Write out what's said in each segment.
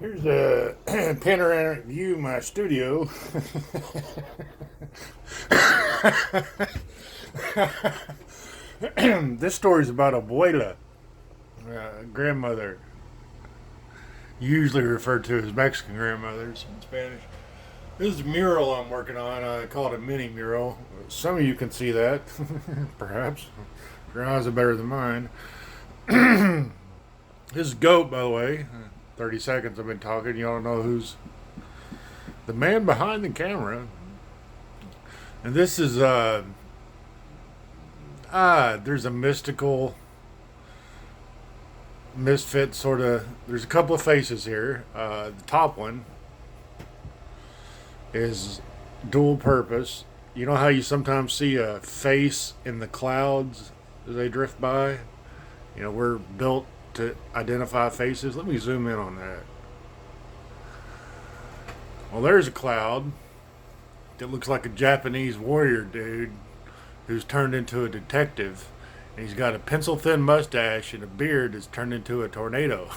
Here's a panoramic view of my studio. This story is about abuela, grandmother, usually referred to as Mexican grandmothers in Spanish. This is a mural I'm working on. I call it a mini mural. Some of you can see that, perhaps. Your eyes are better than mine. This is Goat, by the way. 30 seconds I've been talking. You don't know who's the man behind the camera. And this is, there's a mystical misfit sort of. There's a couple of faces here. The top one is dual purpose. You know how you sometimes see a face in the clouds as they drift by? You know, we're built to identify faces. Let me zoom in on that. Well, there's a cloud that looks like a Japanese warrior dude who's turned into a detective. And he's got a pencil thin mustache and a beard that's turned into a tornado.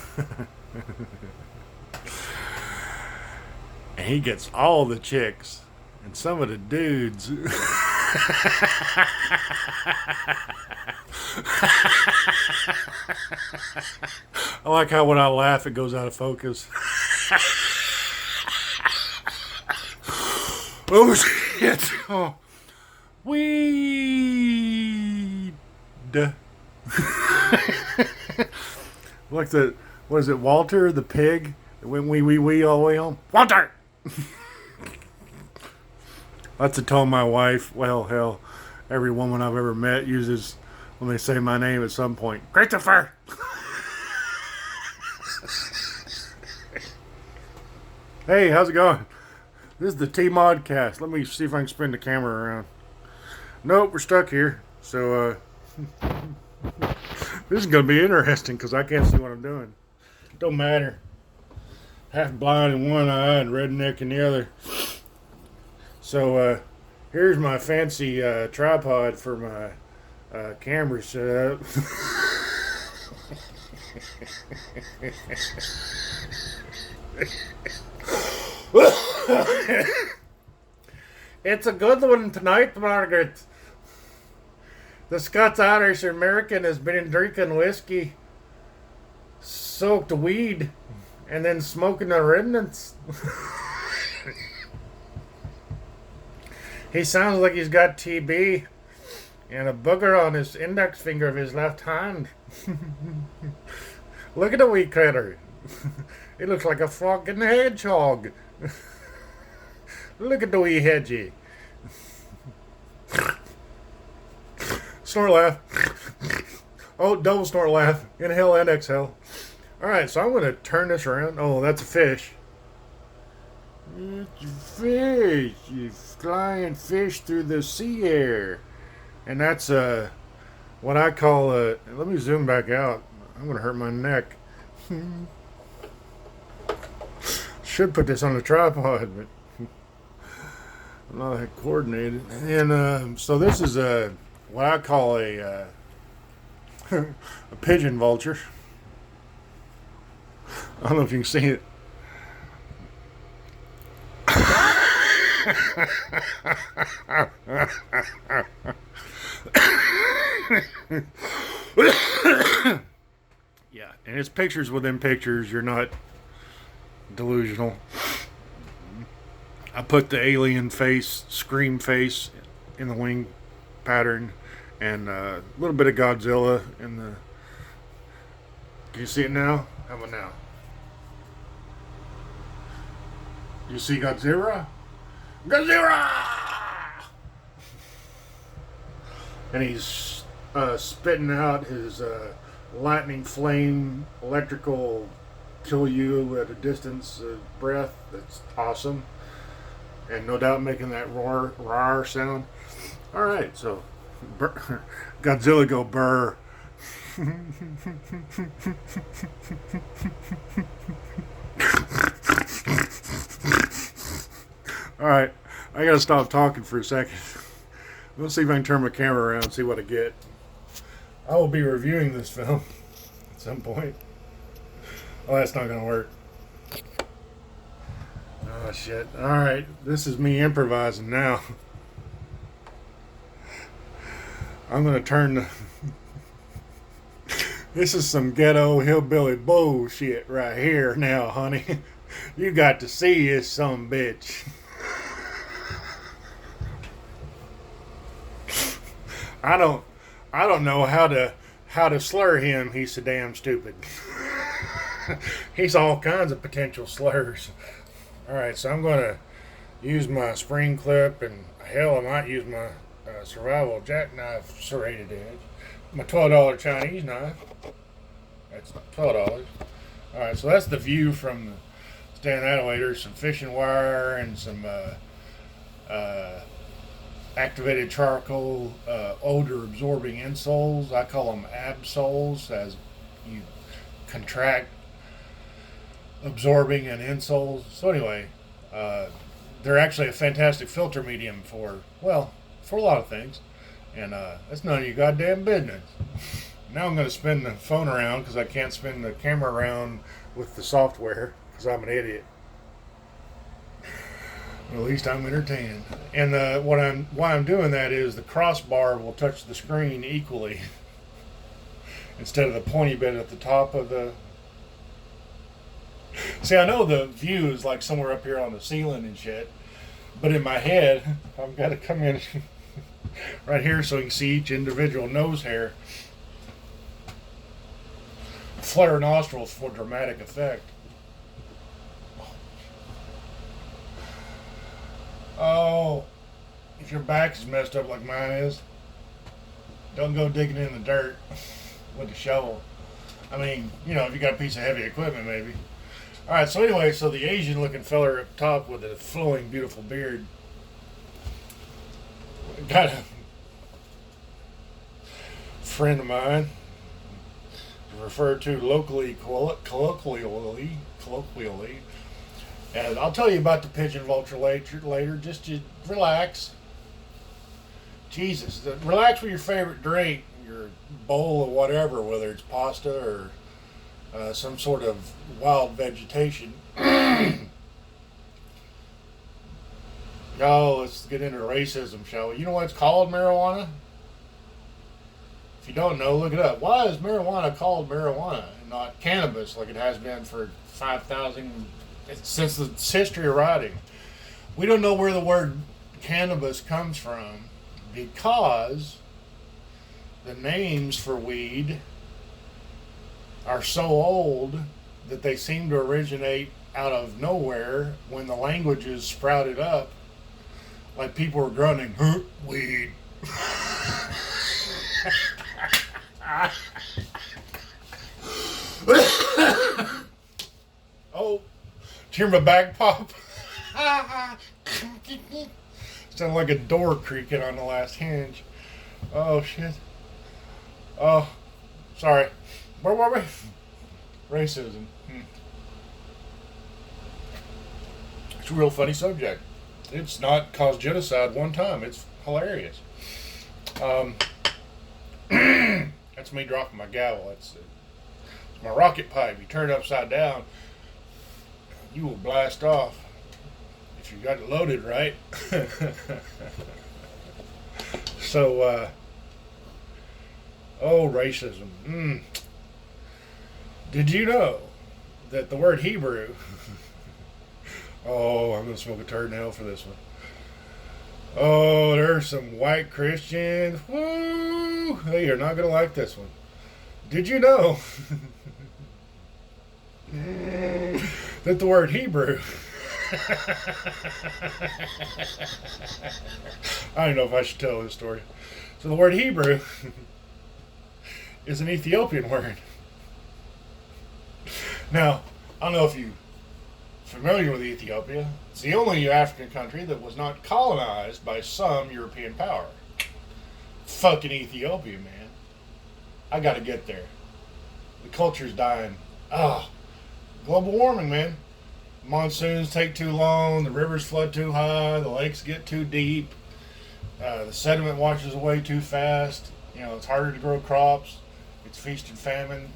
And he gets all the chicks and some of the dudes. I like how when I laugh it goes out of focus. Oh shit. Oh. Weed. Like the, what is it, Walter the pig that went wee all the way home? Walter! That's a tone my wife, well, hell, every woman I've ever met uses when they say my name at some point. Christopher! Hey, how's it going? This is the T-Modcast. Let me see if I can spin the camera around. Nope, we're stuck here. So, this is going to be interesting because I can't see what I'm doing. Don't matter. Half blind in one eye and redneck in the other. So, here's my fancy tripod for my camera setup. It's a good one tonight, Margaret. The Scots-Irish American has been drinking whiskey, soaked weed, and then smoking the remnants. He sounds like he's got TB and a booger on his index finger of his left hand. Look at the wee critter. He looks like a fucking hedgehog. Look at the wee hedgie. Snort laugh. Oh, double snort laugh. Inhale and exhale. Alright, so I'm going to turn this around. Oh, that's a fish. It's a fish. You flying fish through the sea air. And that's what I call a. Let me zoom back out. I'm going to hurt my neck. Should put this on a tripod, but I'm not that coordinated. And so this is what I call a pigeon vulture. I don't know if you can see it. Yeah, and it's pictures within pictures. You're not delusional. I put the alien face, scream face in the wing pattern, and a little bit of Godzilla in the. Can you see it now? How about now? You see Godzilla? Godzilla! And he's spitting out his lightning flame, electrical, kill you at a distance breath. That's awesome. And no doubt making that roar sound. Alright, so Godzilla go burr. Alright, I gotta stop talking for a second. Let's see if I can turn my camera around and see what I get. I will be reviewing this film at some point. Oh, that's not gonna work. Oh shit. Alright, this is me improvising now. I'm gonna turn the. This is some ghetto hillbilly bullshit right here now, honey. You got to see this some bitch. I don't know how to slur him. He's so damn stupid. He's all kinds of potential slurs. Alright, so I'm gonna use my spring clip, and hell, I might use my survival jackknife serrated edge. My $12 Chinese knife. That's $12. Alright, so that's the view from the stand elevator. Some fishing wire and some activated charcoal odor absorbing insoles. I call them absoles, as you contract absorbing and insoles. So anyway, they're actually a fantastic filter medium for a lot of things, and that's none of your goddamn business. Now I'm going to spin the phone around because I can't spin the camera around with the software because I'm an idiot. Well, at least I'm entertaining. And why I'm doing that is the crossbar will touch the screen equally instead of the pointy bit at the top of the. See, I know the view is like somewhere up here on the ceiling and shit, but in my head, I've got to come in right here so you can see each individual nose hair. Flare nostrils for dramatic effect. Oh, if your back is messed up like mine is, don't go digging in the dirt with a shovel. I mean, if you got a piece of heavy equipment, maybe. Alright, so anyway, the Asian looking feller up top with a flowing, beautiful beard got a friend of mine, referred to locally, colloquially, and I'll tell you about the pigeon vulture later. Just to relax. Jesus, relax with your favorite drink, your bowl of whatever, whether it's pasta or some sort of wild vegetation. Oh, let's get into racism, shall we? You know why it's called marijuana? If you don't know, look it up. Why is marijuana called marijuana and not cannabis like it has been for 5,000 since the history of writing? We don't know where the word cannabis comes from because the names for weed are so old that they seem to originate out of nowhere when the languages sprouted up. Like people were grunting, huh, weed. Oh, did you hear my back pop? Sounded like a door creaking on the last hinge. Oh, shit. Oh, sorry. Where were we? Racism. It's a real funny subject. It's not caused genocide one time. It's hilarious. That's me dropping my gavel. It's my rocket pipe. You turn it upside down, you will blast off if you got it loaded right. So, racism. Did you know that the word Hebrew? Oh, I'm going to smoke a turd in hell for this one. Oh, there's some white Christians. Woo! Hey, you're not going to like this one. Did you know that the word Hebrew I don't know if I should tell this story. So the word Hebrew is an Ethiopian word. Now, I don't know if you're familiar with Ethiopia. It's the only African country that was not colonized by some European power. Fucking Ethiopia, man. I gotta get there. The culture's dying. Global warming, man. Monsoons take too long, the rivers flood too high, the lakes get too deep, the sediment washes away too fast. It's harder to grow crops. It's feast and famine.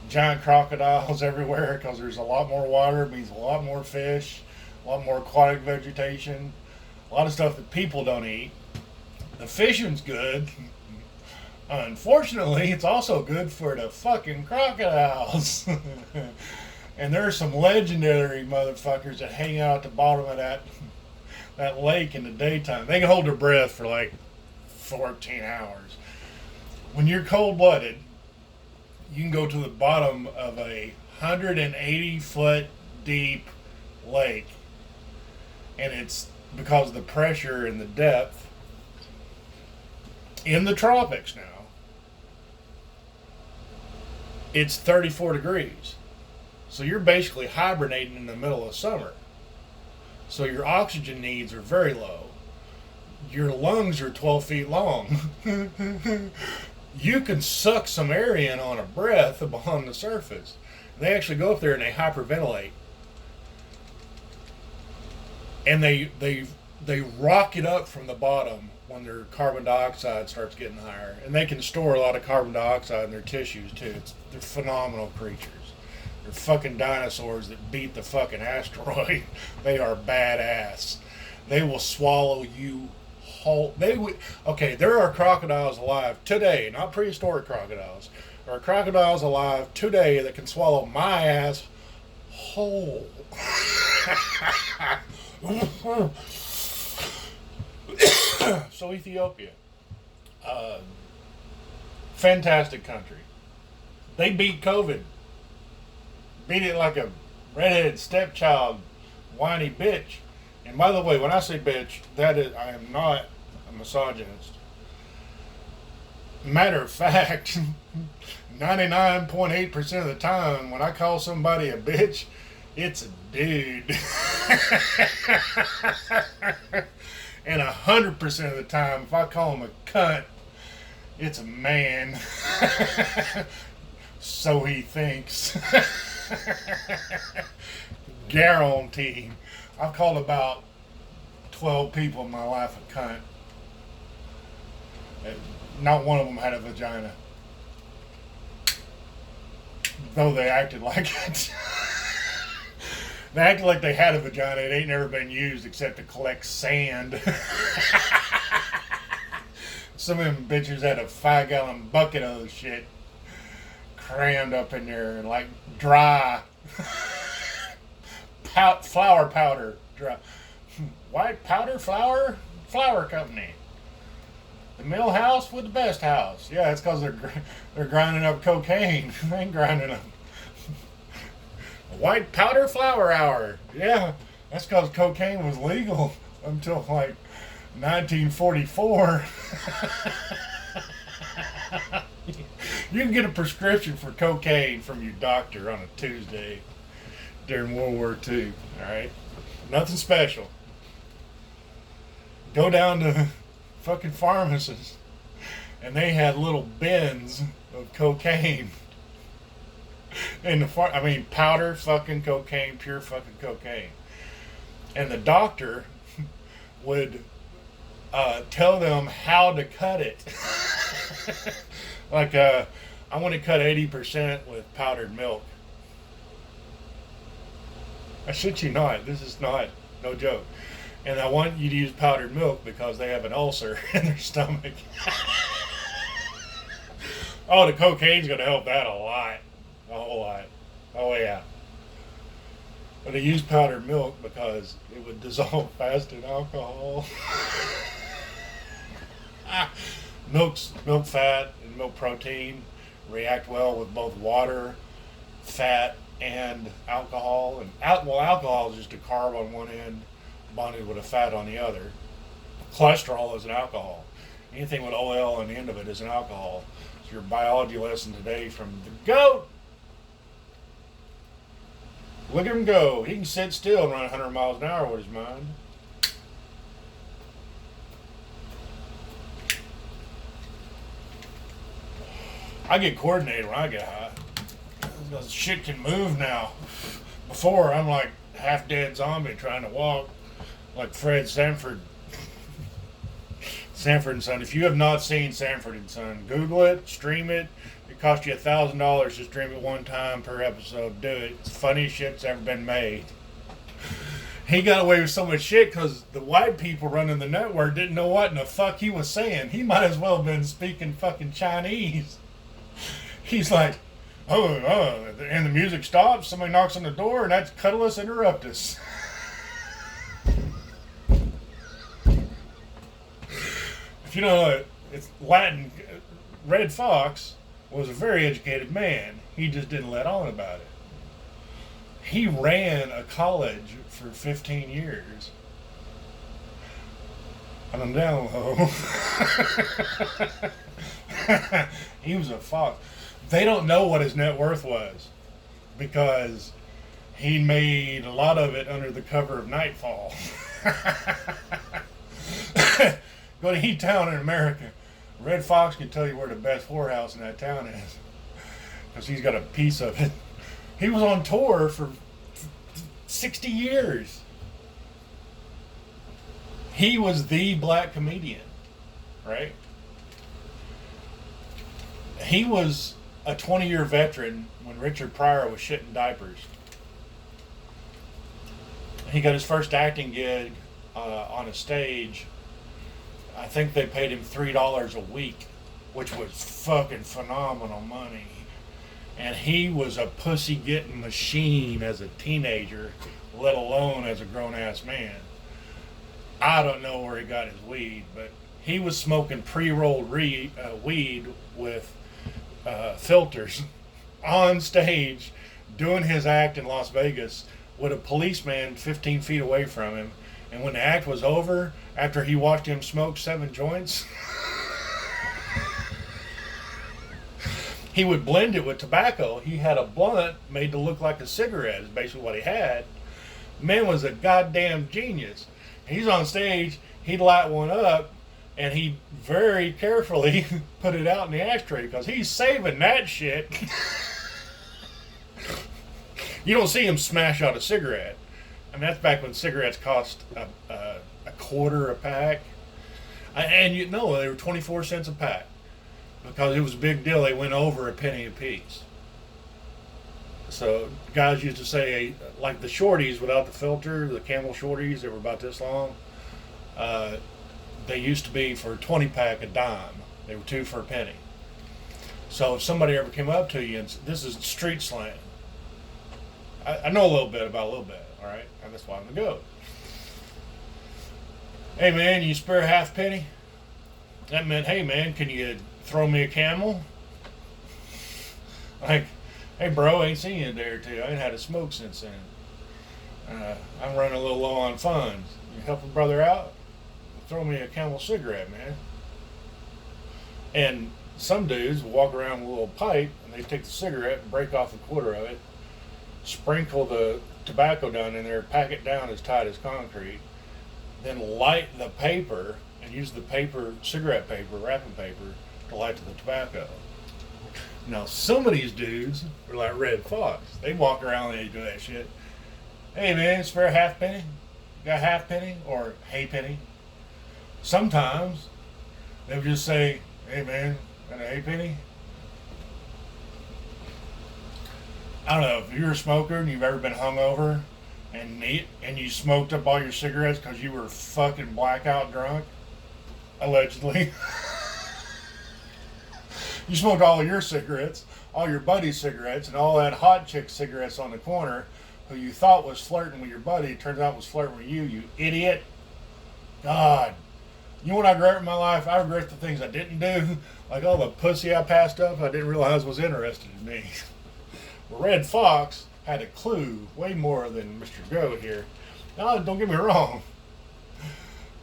Giant crocodiles everywhere because there's a lot more water. It means a lot more fish. a lot more aquatic vegetation, a lot of stuff that people don't eat. The fishing's good. Unfortunately, it's also good for the fucking crocodiles. And there are some legendary motherfuckers that hang out at the bottom of that lake in the daytime. They can hold their breath for like 14 hours. When you're cold-blooded, you can go to the bottom of a 180-foot deep lake, and it's because of the pressure and the depth in the tropics now. It's 34 degrees. So you're basically hibernating in the middle of summer. So your oxygen needs are very low. Your lungs are 12 feet long. You can suck some air in on a breath upon the surface. They actually go up there and they hyperventilate. And they rock it up from the bottom when their carbon dioxide starts getting higher. And they can store a lot of carbon dioxide in their tissues too. They're phenomenal creatures. They're fucking dinosaurs that beat the fucking asteroid. They are badass. They will swallow you whole. Okay, there are crocodiles alive today, not prehistoric crocodiles. There are crocodiles alive today that can swallow my ass whole. So Ethiopia, fantastic country. They beat COVID. Beat it like a redheaded stepchild, whiny bitch. And by the way, when I say bitch, I am not a misogynist. Matter of fact, 99.8% of the time when I call somebody a bitch, it's a dude. And 100% of the time, if I call him a cunt, it's a man. So he thinks. Guaranteed. I've called about 12 people in my life a cunt. Not one of them had a vagina. Though they acted like it. They acted like they had a vagina. It ain't never been used except to collect sand. Some of them bitches had a 5-gallon bucket of the shit crammed up in there and like dry flour powder. Dry. White powder flour company. The mill house with the best house. Yeah, it's because they're grinding up cocaine. They ain't grinding up white powder flour hour. Yeah, that's because cocaine was legal until like 1944. You can get a prescription for cocaine from your doctor on a Tuesday during World War II. Alright? Nothing special. Go down to fucking pharmacists and they had little bins of cocaine. In the powder fucking cocaine, pure fucking cocaine. And the doctor would tell them how to cut it. Like, I want to cut 80% with powdered milk. I shit you not. This is not, no joke. And I want you to use powdered milk because they have an ulcer in their stomach. Oh, the cocaine's going to help that a lot. A whole lot. Oh, yeah. But they use powdered milk because it would dissolve fast in alcohol. Milk fat and milk protein react well with both water, fat, and alcohol. And alcohol is just a carb on one end bonded with a fat on the other. Cholesterol is an alcohol. Anything with oil on the end of it is an alcohol. It's your biology lesson today from the goat. Look at him go. He can sit still and run 100 miles an hour with his mind. I get coordinated when I get high. Because shit can move now. Before, I'm like half dead zombie trying to walk like Fred Sanford. Sanford and Son. If you have not seen Sanford and Son, Google it, stream it. It costs you $1,000 to stream it one time per episode. Do it. It's the funniest shit that's ever been made. He got away with so much shit because the white people running the network didn't know what in the fuck he was saying. He might as well have been speaking fucking Chinese. He's like, and the music stops, somebody knocks on the door, and that's Cuddlus Interruptus. If you know it's Latin, Red Fox was a very educated man. He just didn't let on about it. He ran a college for 15 years. And I'm down low. He was a fox. They don't know what his net worth was because he made a lot of it under the cover of Nightfall. Go to any town in America, Red Fox can tell you where the best whorehouse in that town is because he's got a piece of it. He was on tour for 60 years. He was the black comedian, right? He was a 20-year veteran when Richard Pryor was shitting diapers. He got his first acting gig on a stage. I think they paid him $3 a week, which was fucking phenomenal money. And he was a pussy-getting machine as a teenager, let alone as a grown-ass man. I don't know where he got his weed, but he was smoking pre-rolled weed with filters on stage, doing his act in Las Vegas with a policeman 15 feet away from him. And when the act was over, after he watched him smoke 7 joints, he would blend it with tobacco. He had a blunt made to look like a cigarette, is basically what he had. Man was a goddamn genius. He's on stage, he'd light one up, and he'd very carefully put it out in the ashtray because he's saving that shit. You don't see him smash out a cigarette. I mean, that's back when cigarettes cost a quarter a pack. And you know, they were 24 cents a pack because it was a big deal. They went over a penny a piece. So guys used to say, like the shorties without the filter, the Camel shorties, they were about this long. They used to be for a 20 pack a dime. They were 2 for a penny. So if somebody ever came up to you and said, this is street slang. I know a little bit about a little bit, all right? And that's why I'm the goat. Hey man, you spare a half penny? That meant, hey man, can you throw me a Camel? Like, hey bro, I ain't seen you in a day or two. I ain't had a smoke since then. I'm running a little low on funds. You help a brother out? Throw me a Camel cigarette, man. And some dudes will walk around with a little pipe and they take the cigarette and break off a quarter of it, sprinkle the tobacco down in there, pack it down as tight as concrete, then light the paper and use the paper, cigarette paper, wrapping paper, to light to the tobacco. Now, some of these dudes are like Red Fox. They walk around and they do that shit. Hey man, spare a half penny? Got a half penny? Or hey penny? Sometimes they would just say, hey man, got a hey penny? I don't know, if you're a smoker and you've ever been hungover and you smoked up all your cigarettes because you were fucking blackout drunk, allegedly. You smoked all of your cigarettes, all your buddy's cigarettes, and all that hot chick cigarettes on the corner who you thought was flirting with your buddy, turns out was flirting with you, you idiot. God. You know what I regret in my life? I regret the things I didn't do. Like all the pussy I passed up I didn't realize was interested in me. Well, Red Fox had a clue way more than Mr. Goat here. Now, don't get me wrong.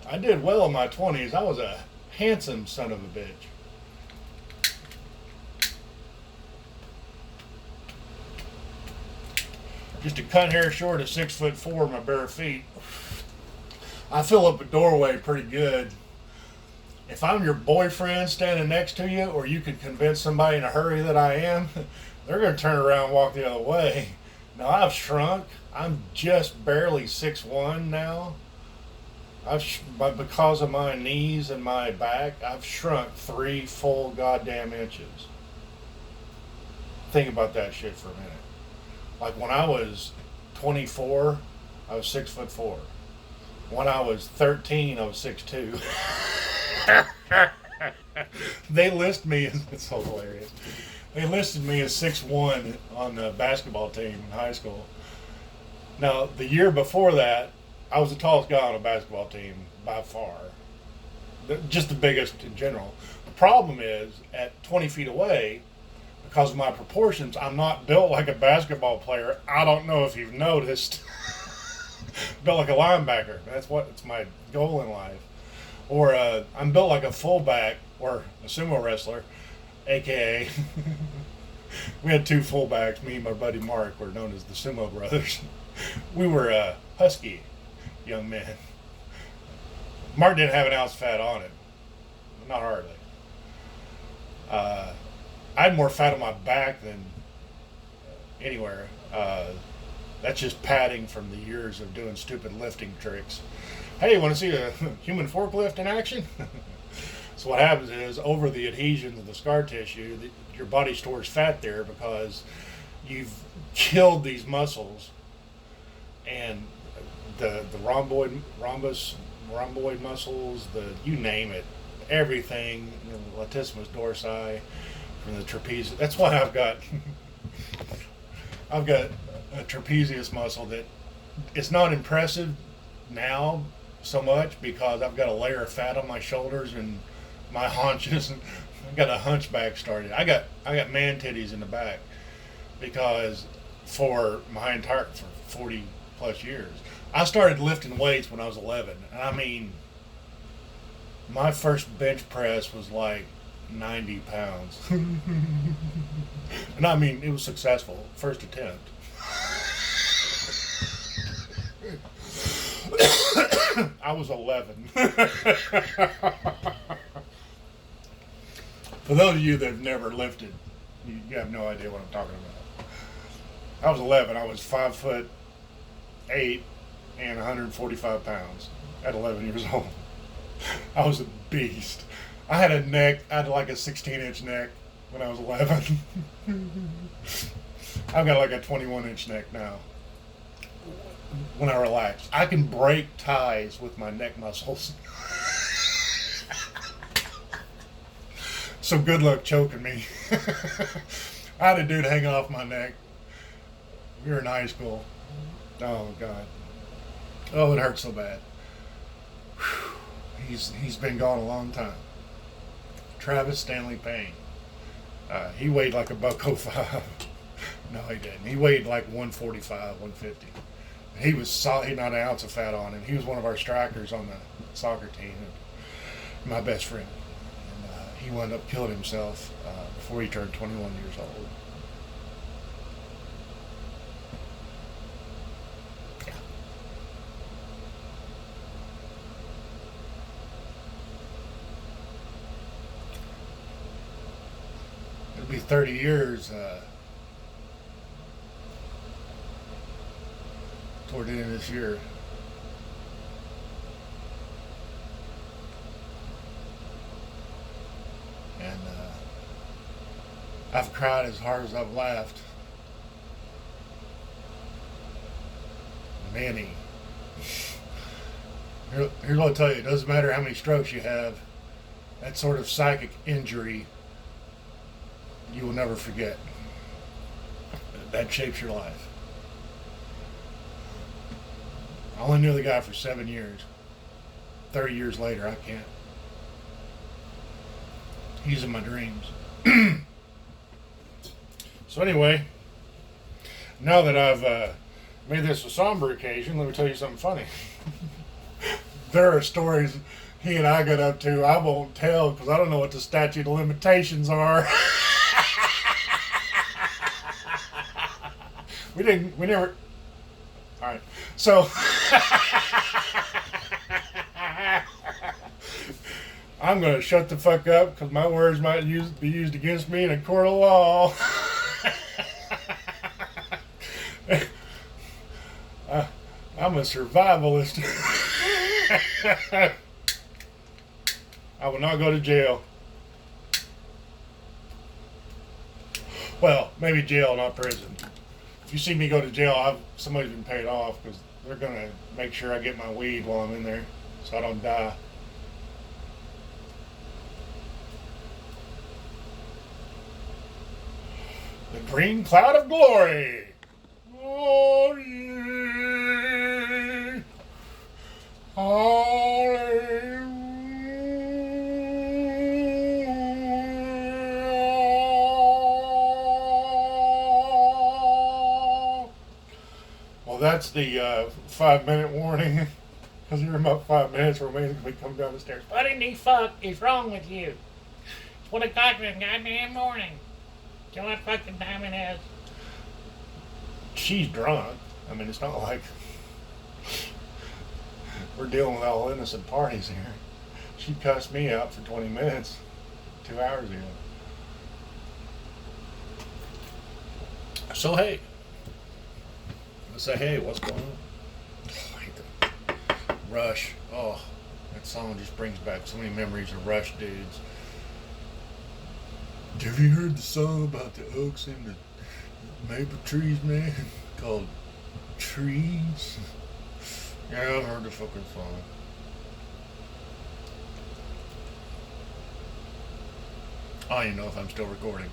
I did well in my 20s. I was a handsome son of a bitch. Just to cut hair short at 6'4" in my bare feet. I fill up a doorway pretty good. If I'm your boyfriend standing next to you, or you can convince somebody in a hurry that I am, they're going to turn around and walk the other way. Now I've shrunk. I'm just barely 6'1" now. But because of my knees and my back, I've shrunk 3 full goddamn inches. Think about that shit for a minute. Like when I was 24, I was 6'4". When I was 13, I was 6'2". They list me as, it's so hilarious. They listed me as 6'1" on the basketball team in high school. Now, the year before that, I was the tallest guy on a basketball team by far. Just the biggest in general. The problem is, at 20 feet away, because of my proportions, I'm not built like a basketball player. I don't know if you've noticed. Built like a linebacker. That's what it's my goal in life. Or I'm built like a fullback or a sumo wrestler, aka we had two fullbacks. Me and my buddy Mark were known as the Sumo Brothers. We were husky young men. Mark didn't have an ounce of fat on him, not hardly. I had more fat on my back than anywhere. That's just padding from the years of doing stupid lifting tricks. Hey, want to see a human forklift in action? So what happens is, over the adhesions of the scar tissue, your body stores fat there because you've killed these muscles, and the rhomboid muscles, you name it, everything, the latissimus dorsi, from the trapezius. That's why I've got a trapezius muscle that it's not impressive now so much because I've got a layer of fat on my shoulders and my haunches. I've got a hunchback started. I got man titties in the back because for 40 plus years, I started lifting weights when I was 11. And I mean, my first bench press was like 90 pounds. And I mean, it was successful. First attempt. I was 11. For those of you that have never lifted, you have no idea what I'm talking about. I was 11. I was 5'8" and 145 pounds at 11 years old. I was a beast. I had like a 16-inch neck when I was 11. I've got like a 21-inch neck now. When I relax, I can break ties with my neck muscles. So good luck choking me. I had a dude hang off my neck. We were in high school. Oh God. Oh, it hurt so bad. He's been gone a long time. Travis Stanley Payne. He weighed like a $105. No, he didn't. He weighed like 145, 150. He was solid. He not an ounce of fat on him. He was one of our strikers on the soccer team. And my best friend. And he wound up killing himself before he turned 21 years old. Yeah. It'll be 30 years toward the end of this year. And I've cried as hard as I've laughed. Many. Here's what I'll tell you. It doesn't matter how many strokes you have. That sort of psychic injury you will never forget. That shapes your life. I only knew the guy for 7 years. 30 years later, I can't. He's in my dreams. So anyway, now that I've made this a somber occasion, let me tell you something funny. There are stories he and I got up to I won't tell because I don't know what the statute of limitations are. We never. All right. So I'm going to shut the fuck up because my words might be used against me in a court of law. I'm a survivalist. I will not go to jail. Well, maybe jail, not prison. If you see me go to jail, somebody's been paid off because They're gonna make sure I get my weed while I'm in there, so I don't die. The green cloud of glory. Oh, yeah. Well, that's the 5-minute warning. Because you're about 5 minutes, Romane's going to be coming down the stairs. What in the fuck is wrong with you? It's 1 o'clock in the goddamn morning. Do you know what fucking time it is? She's drunk. I mean, it's not like we're dealing with all innocent parties here. She cussed me out for 20 minutes 2 hours ago. So, hey. Let's say, hey, what's going on? Oh, I hate the Rush. Oh, that song just brings back so many memories of Rush dudes. Have you heard the song about the oaks and the maple trees, man? Called Trees? Yeah, I've heard the fucking song. I don't even know if I'm still recording.